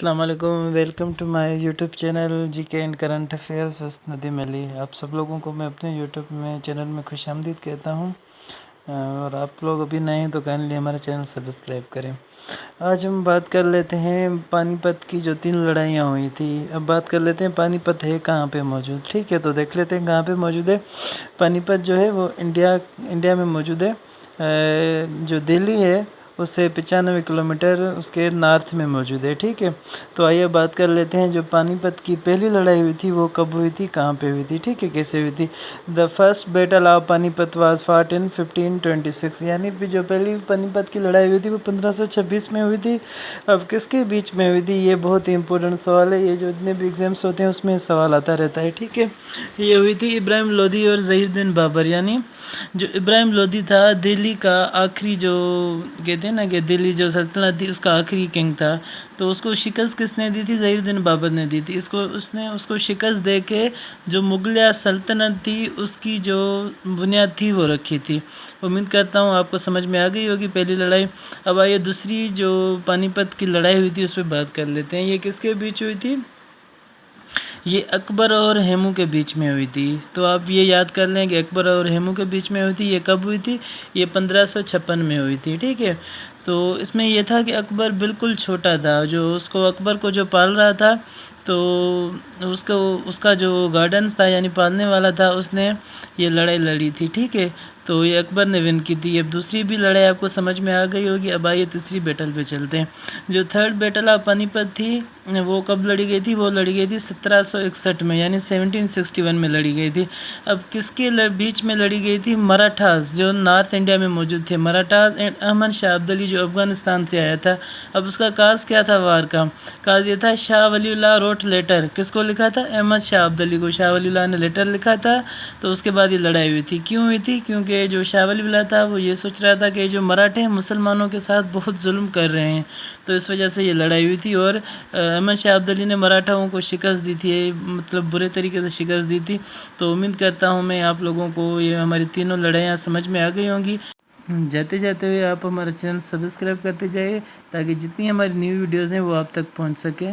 अस्सलाम वालेकुम, welcome to my YouTube channel GK and current affairs with Nadeem Ali. आप सब लोगों को मैं अपने यूट्यूब में चैनल में खुशामदीद कहता हूं, और आप लोग अभी नए हैं तो काइंडली हमारा चैनल सब्सक्राइब करें। आज हम बात कर लेते हैं पानीपत की जो 3 लड़ाइयाँ हुई थी। अब बात कर लेते हैं पानीपत है कहाँ पे मौजूद। ठीक है, तो देख लेते हैं कहाँ पे मौजूद है। पानीपत जो है वो इंडिया में मौजूद है। जो दिल्ली है उससे 95 किलोमीटर उसके नॉर्थ में मौजूद है। ठीक है, तो आइए बात कर लेते हैं जो पानीपत की पहली लड़ाई हुई थी वो कब हुई थी, कहाँ पे हुई थी, ठीक है, कैसे हुई थी। The first battle of Panipat was fought in 1526, यानी कि जो पहली पानीपत की लड़ाई हुई थी वो 1526 में हुई थी। अब किसके बीच में हुई थी, ये बहुत ही इंपॉर्टेंट सवाल है। ये जो इतने भी एग्जाम्स होते हैं उसमें सवाल आता रहता है। ठीक है, ये हुई थी इब्राहिम लोदी और ज़हीरुद्दीन बाबर, यानी जो इब्राहिम लोदी था दिल्ली का आखिरी, जो कहते हैं ना कि दिल्ली जो सल्तनत थी उसका आखिरी किंग था, तो उसको शिकस्त किसने दी थी, ज़हीरुद्दीन बाबर ने दी थी। उसको शिकस्त दे के जो मुगलिया सल्तनत थी उसकी जो बुनियाद थी वो रखी थी। उम्मीद करता हूँ आपको समझ में आ गई होगी पहली लड़ाई। अब आइए दूसरी जो पानीपत की लड़ाई हुई थी उस पर बात कर लेते हैं। ये किसके बीच हुई थी, ये अकबर और हेमू के बीच में हुई थी। तो आप ये याद कर लें कि अकबर और हेमू के बीच में हुई थी। ये कब हुई थी, ये 1556 में हुई थी। ठीक है, तो इसमें यह था कि अकबर बिल्कुल छोटा था, जो उसको अकबर को जो पाल रहा था तो उसका जो गार्डन्स था यानी पालने वाला था, उसने ये लड़ाई लड़ी थी। ठीक है, तो ये अकबर ने विन की थी। अब दूसरी भी लड़ाई आपको समझ में आ गई होगी। अब आइए तीसरी बैटल पे चलते हैं। जो थर्ड बैटल ऑफ पानीपत थी वो कब लड़ी गई थी, वो लड़ी गई थी 1761 में, यानी 1761 में लड़ी गई थी। अब किसके बीच में लड़ी गई थी, मराठास जो नॉर्थ इंडिया में मौजूद थे, मराठास एंड अहमद शाह अब्दाली जो अफगानिस्तान से आया था। अब उसका काज क्या था, वार का काज ये था, शाह वलीउल्लाह रोट लेटर, किसको लिखा था, अहमद शाह अब्दाली को शाह वलीउल्लाह ने लेटर लिखा था। तो उसके बाद ये लड़ाई हुई थी। क्यों हुई थी, क्योंकि जो शाह वलीउल्लाह था वो ये सोच रहा था कि जो मराठे मुसलमानों के साथ बहुत जुल्म कर रहे हैं, तो इस वजह से ये लड़ाई हुई थी। और अहमद शाह अब्दाली ने मराठाओं को शिकस्त दी थी, मतलब बुरे तरीके से शिकस्त दी थी। तो उम्मीद करता हूँ मैं आप लोगों को ये हमारी तीनों लड़ाइयाँ समझ में आ गई होंगी। जाते जाते हुए आप हमारा चैनल सब्सक्राइब करते जाइए ताकि जितनी हमारी न्यू वीडियोज़ हैं वो आप तक पहुँच सके।